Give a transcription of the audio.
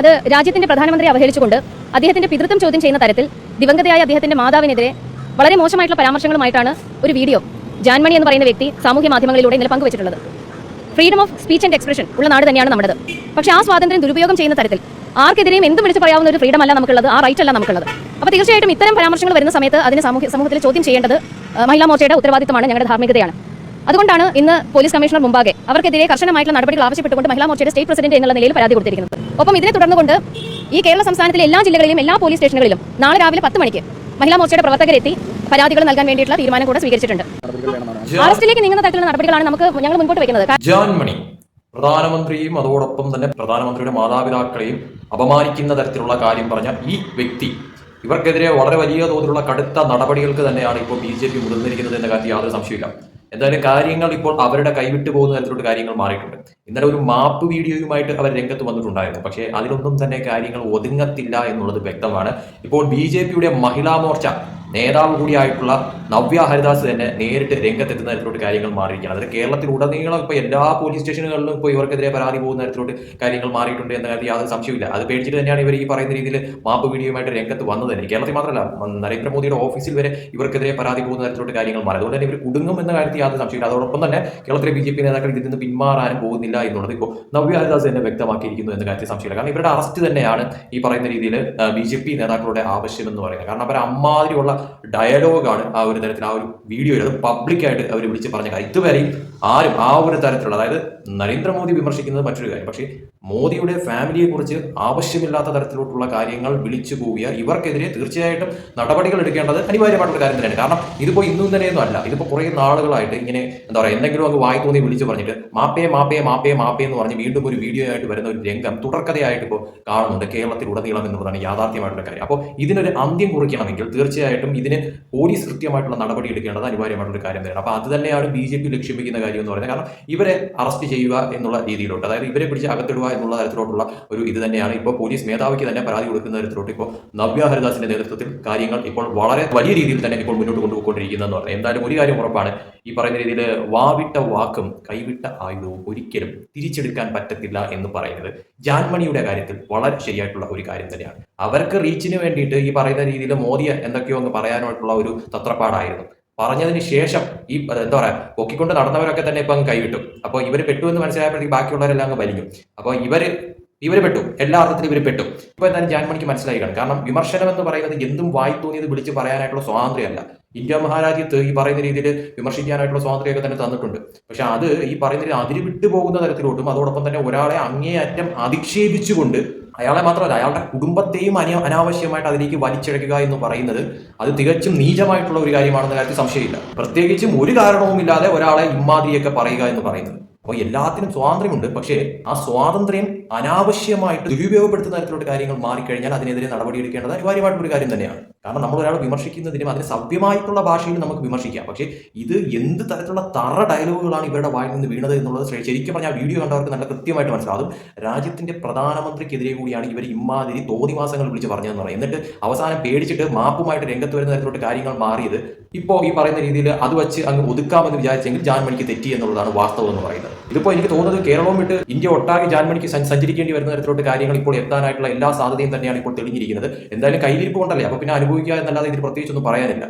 അത് രാജ്യത്തിന്റെ പ്രധാനമന്ത്രി അവഹേളിച്ചുകൊണ്ട് അദ്ദേഹത്തിന്റെ പിതൃത്വം ചോദ്യം ചെയ്യുന്ന തരത്തിൽ ദിവംഗതയായ അദ്ദേഹത്തിന്റെ മാതാവിനെതിരെ വളരെ മോശമായിട്ടുള്ള പരാമർശങ്ങളുമായിട്ടാണ് ഒരു വീഡിയോ ജാൻമണി എന്ന് പറയുന്ന വ്യക്തി സാമൂഹ്യ മാധ്യമങ്ങളിലൂടെ ഇന്നലെ പങ്കുവച്ചിട്ടുള്ളത്. Freedom of speech and expression ഉള്ള നാട് തന്നെയാണ് നമ്മുടേത്. പക്ഷേ ആ സ്വാതന്ത്ര്യം ദുരുപയോഗം ചെയ്യുന്ന തരത്തിൽ ആർക്കെതിരെയും എന്തും വിളിച്ച് പറയാവുന്ന ഒരു ഫ്രീഡം അല്ല നമുക്കുള്ളത്, ആ റൈറ്റ് അല്ല നമുക്കുള്ളത്. അപ്പോൾ തീർച്ചയായിട്ടും ഇത്തരം പരാമർശങ്ങൾ വരുന്ന സമയത്ത് അതിനെ സമൂഹത്തിൽ ചോദ്യം ചെയ്യേണ്ടത് മഹിളാ മോർച്ചയുടെ ഉത്തരവാദിത്തമാണ്, ഞങ്ങളുടെ ധാർമ്മികതയാണ്. അതുകൊണ്ടാണ് ഇന്ന് പോലീസ് കമ്മീഷണർ മുമ്പാകെ അവർക്കെതിരെ കർശനമായിട്ടുള്ള നടപടികൾ ആവശ്യപ്പെട്ടുകൊണ്ട് മഹിളാ മോർച്ചയുടെ സ്റ്റേറ്റ് പ്രസിഡന്റ് എന്നുള്ള നിലയിൽ പരാതി കൊടുത്തിരിക്കുന്നത്. ഒപ്പം ഇതിനെ തുടർന്നുകൊണ്ട് ഈ കേരള സംസ്ഥാനത്തിലെ എല്ലാ ജില്ലകളിലും എല്ലാ പോലീസ് സ്റ്റേഷനുകളിലും നാളെ രാവിലെ 10 മണിക്ക് മഹിളാ മോർച്ചയുടെ പ്രവർത്തകരെത്തി പരാതികൾ നൽകാൻ വേണ്ടിയിട്ടുള്ള തീരുമാനം കൂടെ സ്വീകരിച്ചിട്ടുണ്ട്. അറസ്റ്റിലേക്ക് നീങ്ങുന്ന തരത്തിലുള്ള നടപടികളാണ് ഞങ്ങൾ മുൻപോട്ട് വെക്കുന്നത്. ജാൻമണി പ്രധാനമന്ത്രിയും അതോടൊപ്പം തന്നെ പ്രധാനമന്ത്രിയുടെ മാതാപിതാക്കളെയും അപമാനിക്കുന്ന തരത്തിലുള്ള കാര്യം പറഞ്ഞ ഈ വ്യക്തി, ഇവർക്കെതിരെ വളരെ വലിയ തോതിലുള്ള കടുത്ത നടപടികൾക്ക് തന്നെയാണ് ഇപ്പോൾ BJP മുതിർന്നിരിക്കുന്നത് എന്ന കാര്യത്തിൽ യാതൊരു സംശയമില്ല. എന്തായാലും കാര്യങ്ങൾ ഇപ്പോൾ അവരുടെ കൈവിട്ടു പോകുന്ന തരത്തിലുള്ള കാര്യങ്ങൾ മാറിയിട്ടുണ്ട്. ഇന്നലെ ഒരു മാപ്പ് വീഡിയോയുമായിട്ട് അവർ രംഗത്ത് വന്നിട്ടുണ്ടായിരുന്നു. പക്ഷേ അതിലൊന്നും തന്നെ കാര്യങ്ങൾ ഒതുങ്ങത്തില്ല എന്നുള്ളത് വ്യക്തമാണ്. ഇപ്പോൾ BJPയുടെ മഹിളാ മോർച്ച നേതാവ് കൂടിയായിട്ടുള്ള നവ്യ ഹരിദാസ് തന്നെ നേരിട്ട് രംഗത്തെത്തുന്ന തരത്തിലോട്ട് കാര്യങ്ങൾ മാറിയിരിക്കുകയാണ്. അതായത് കേരളത്തിലുടനീളം ഇപ്പോൾ എല്ലാ പോലീസ് സ്റ്റേഷനുകളിലും ഇപ്പോൾ ഇവർക്കെതിരെ പരാതി പോകുന്ന തരത്തിലോട്ട് കാര്യങ്ങൾ മാറിയിട്ടുണ്ട് എന്ന കാര്യത്തിൽ യാതൊരു സംശയമില്ല. അത് പേടിച്ചിട്ട് തന്നെയാണ് ഇവർ ഈ പറയുന്ന രീതിയിൽ മാപ്പ് വീഡിയോയുമായിട്ട് രംഗത്ത് വന്നത് തന്നെ. കേരളത്തിൽ മാത്രമല്ല, നരേന്ദ്രമോദിയുടെ ഓഫീസിൽ വരെ ഇവർക്കെതിരെ പരാതി പോകുന്ന തരത്തിലോട്ട് കാര്യങ്ങൾ മാറി. അതുകൊണ്ട് തന്നെ ഇവർ കുടുങ്ങും എന്ന കാര്യത്തിൽ യാതൊരു സംശയമില്ല. അതോടൊപ്പം തന്നെ കേരളത്തിലെ BJP നേതാക്കൾ ഇതിൽ നിന്ന് പിന്മാറാനും പോകുന്നില്ല എന്നുള്ളത് ഇപ്പോൾ നവ്യ ഹരിദാസ് തന്നെ വ്യക്തമാക്കിയിരിക്കുന്നു എന്ന കാര്യത്തിൽ സംശയമില്ല. കാരണം ഇവരുടെ അറസ്റ്റ് തന്നെയാണ് ഈ പറയുന്ന രീതിയിൽ BJP നേതാക്കളുടെ ആവശ്യം എന്ന് പറയുന്നത്. കാരണം അവർ അമ്മാതിരിയുള്ള ഡയലോഗാണ് ആ ഒരു തരത്തിൽ ആ ഒരു വീഡിയോയിൽ അത് പബ്ലിക്കായിട്ട് അവർ വിളിച്ച് പറഞ്ഞ കാര്യം. ഇതുവരെയും ആരും ആ ഒരു തരത്തിലുള്ള, അതായത് നരേന്ദ്രമോദി വിമർശിക്കുന്നത് മറ്റൊരു കാര്യം, പക്ഷേ മോദിയുടെ ഫാമിലിയെ കുറിച്ച് ആവശ്യമില്ലാത്ത തരത്തിലോട്ടുള്ള കാര്യങ്ങൾ വിളിച്ചു പോവുക, ഇവർക്കെതിരെ തീർച്ചയായിട്ടും നടപടികൾ എടുക്കേണ്ടത് അനിവാര്യമായിട്ടുള്ള കാര്യം തന്നെയാണ്. കാരണം ഇതിപ്പോൾ ഇന്നും തന്നെയൊന്നും അല്ല, ഇതിപ്പോൾ കുറേ നാളുകളായിട്ട് ഇങ്ങനെ എന്താ പറയുക, എന്തെങ്കിലും അങ്ങ് വായി തോന്നി വിളിച്ചു പറഞ്ഞിട്ട് മാപ്പേ മാപ്പേ മാപ്പേ മാപ്പേ എന്ന് പറഞ്ഞ് വീണ്ടും ഒരു വീഡിയോ ആയിട്ട് വരുന്ന ഒരു രംഗം തുടർക്കഥയായിട്ട് ഇപ്പോൾ കാണുന്നുണ്ട് കേരളത്തിലുടനീളം എന്നുള്ളതാണ് യാഥാർത്ഥ്യമായിട്ടുള്ള കാര്യം. അപ്പോൾ ഇതിനൊരു അന്ത്യം കുറിക്കണമെങ്കിൽ തീർച്ചയായിട്ടും ഇതിന് പോലീസ് കൃത്യമായിട്ടുള്ള നടപടി എടുക്കേണ്ടത് അനിവാര്യമായിട്ടുള്ള കാര്യം തന്നെയാണ്. അപ്പോൾ അത് തന്നെയാണ് BJP ലക്ഷ്യം വെക്കുന്ന കാര്യം എന്ന് പറയുന്നത്. കാരണം ഇവരെ അറസ്റ്റ് ചെയ്യുക എന്നുള്ള രീതിയിലോട്ട്, അതായത് ഇവരെ പിടിച്ച് അകത്തിടുക എന്നുള്ള തരത്തിലോട്ടുള്ള ഒരു ഇത് തന്നെയാണ് ഇപ്പോൾ പോലീസ് മേധാവിക്ക് തന്നെ പരാതി കൊടുക്കുന്ന തരത്തിലോട്ട് ഇപ്പോൾ നവ്യ ഹരിദാസിന്റെ നേതൃത്വത്തിൽ കാര്യങ്ങൾ ഇപ്പോൾ വളരെ വലിയ രീതിയിൽ തന്നെ ഇപ്പോൾ മുന്നോട്ട് കൊണ്ടുപോയിക്കൊണ്ടിരിക്കുന്നതെന്ന് പറഞ്ഞാൽ എന്തായാലും ഒരു കാര്യം ഉറപ്പാണ്, ഈ പറയുന്ന രീതിയിൽ വാവിട്ട വാക്കും കൈവിട്ട ആയുധവും ഒരിക്കലും തിരിച്ചെടുക്കാൻ പറ്റത്തില്ല എന്ന് പറയുന്നത് ജാൻമണിയുടെ കാര്യത്തിൽ വളരെ ശരിയായിട്ടുള്ള ഒരു കാര്യം തന്നെയാണ്. അവർക്ക് റീച്ചിന് വേണ്ടിയിട്ട് ഈ പറയുന്ന രീതിയിൽ മോദിയെ എന്തൊക്കെയോ അങ്ങ് പറയാനായിട്ടുള്ള ഒരു തത്രപ്പാടായിരുന്നു. പറഞ്ഞതിന് ശേഷം ഈ എന്താ പറയാ പൊക്കിക്കൊണ്ട് നടന്നവരൊക്കെ തന്നെ ഇപ്പൊ അങ്ങ് കൈവിട്ടു. അപ്പോൾ ഇവർ പെട്ടു എന്ന് മനസ്സിലായപ്പോഴത്തേക്ക് ബാക്കിയുള്ളവരെല്ലാം അങ്ങ് വലിഞ്ഞു. അപ്പോൾ ഇവര് പെട്ടു, എല്ലാ അർത്ഥത്തിലും ഇവർ പെട്ടു. ഇപ്പൊ എന്തായാലും ജാൻമണിക്ക് മനസ്സിലായി കാണും. കാരണം വിമർശനം എന്ന് പറയുന്നത് എന്തും വായി തോന്നിയത് വിളിച്ച് പറയാനായിട്ടുള്ള സ്വാതന്ത്ര്യമല്ല. ഇന്ത്യ മഹാരാജ്യത്ത് ഈ പറയുന്ന രീതിയിൽ വിമർശിക്കാനായിട്ടുള്ള സ്വാതന്ത്ര്യമൊക്കെ തന്നെ തന്നിട്ടുണ്ട്. പക്ഷെ അത് ഈ പറയുന്ന രീതിയിൽ അതിര് വിട്ടുപോകുന്ന തരത്തിലോട്ടും അതോടൊപ്പം തന്നെ ഒരാളെ അങ്ങേയറ്റം അധിക്ഷേപിച്ചുകൊണ്ട് അയാളെ മാത്രമല്ല അയാളുടെ കുടുംബത്തെയും അനാവശ്യമായിട്ട് അതിലേക്ക് വലിച്ചിഴക്കുക എന്ന് പറയുന്നത് അത് തികച്ചും നീചമായിട്ടുള്ള ഒരു കാര്യമാണെന്ന കാര്യത്തിൽ സംശയമില്ല. പ്രത്യേകിച്ചും ഒരു കാരണവുമില്ലാതെ ഒരാളെ ഇമ്മാതിരിയൊക്കെ പറയുക എന്ന് പറയുന്നത്. അപ്പോൾ എല്ലാത്തിനും സ്വാതന്ത്ര്യമുണ്ട്, പക്ഷേ ആ സ്വാതന്ത്ര്യം അനാവശ്യമായിട്ട് ദുരുപയോഗപ്പെടുത്തുന്ന തരത്തിലുള്ള കാര്യങ്ങൾ മാറിക്കഴിഞ്ഞാൽ അതിനെതിരെ നടപടിയെടുക്കേണ്ടത് അനിവാര്യമായിട്ടുള്ള ഒരു കാര്യം തന്നെയാണ്. കാരണം നമ്മൾ ഒരാളെ വിമർശിക്കുന്നതിനും അതിന് സഭ്യമായിട്ടുള്ള ഭാഷയിൽ നമുക്ക് വിമർശിക്കാം. പക്ഷേ ഇത് എന്ത് തരത്തിലുള്ള തറ ഡയലോഗുകളാണ് ഇവരുടെ വായിൽ നിന്ന് വീണത് എന്നുള്ളത് ശരിക്കും പറഞ്ഞാൽ വീഡിയോ കണ്ടവർക്ക് നല്ല കൃത്യമായിട്ട് മനസ്സിലാവും. അതും രാജ്യത്തിന്റെ പ്രധാനമന്ത്രിക്കെതിരെ കൂടിയാണ് ഇവർ ഇമ്മാതിരി തോന്നിവാസങ്ങൾ വിളിച്ച് പറഞ്ഞതെന്ന് പറയും. എന്നിട്ട് അവസാനം പേടിച്ചിട്ട് മാപ്പുമായിട്ട് രംഗത്ത് വരുന്ന തരത്തിലോട്ട് കാര്യങ്ങൾ മാറിയത് ഇപ്പോൾ ഈ പറയുന്ന രീതിയിൽ അത് വെച്ച് അങ്ങ് ഒതുക്കാമെന്ന് വിചാരിച്ചെങ്കിൽ ജാൻമണിക്ക് തെറ്റി എന്നുള്ളതാണ് വാസ്തവം എന്ന് പറയുന്നത്. ഇതിപ്പോൾ എനിക്ക് തോന്നുന്നത് കേരളവും വിട്ട് ഇന്ത്യ ഒട്ടാകെ ജാൻമണിക്ക് സഞ്ചരിക്കേണ്ടി വരുന്ന തരത്തിലോട്ട് കാര്യങ്ങൾ ഇപ്പോൾ എത്താനായിട്ടുള്ള എല്ലാ സാധ്യതയും തന്നെയാണ് ഇപ്പോൾ തെളിഞ്ഞിരിക്കുന്നത്. എന്തായാലും കയ്യിലിരിപ്പ് കൊണ്ടല്ലേ, അപ്പോൾ പിന്നെ അനുഭവിക്കുക എന്നല്ലാതെ ഇതിന് പ്രത്യേകിച്ചൊന്നും പറയാനില്ല.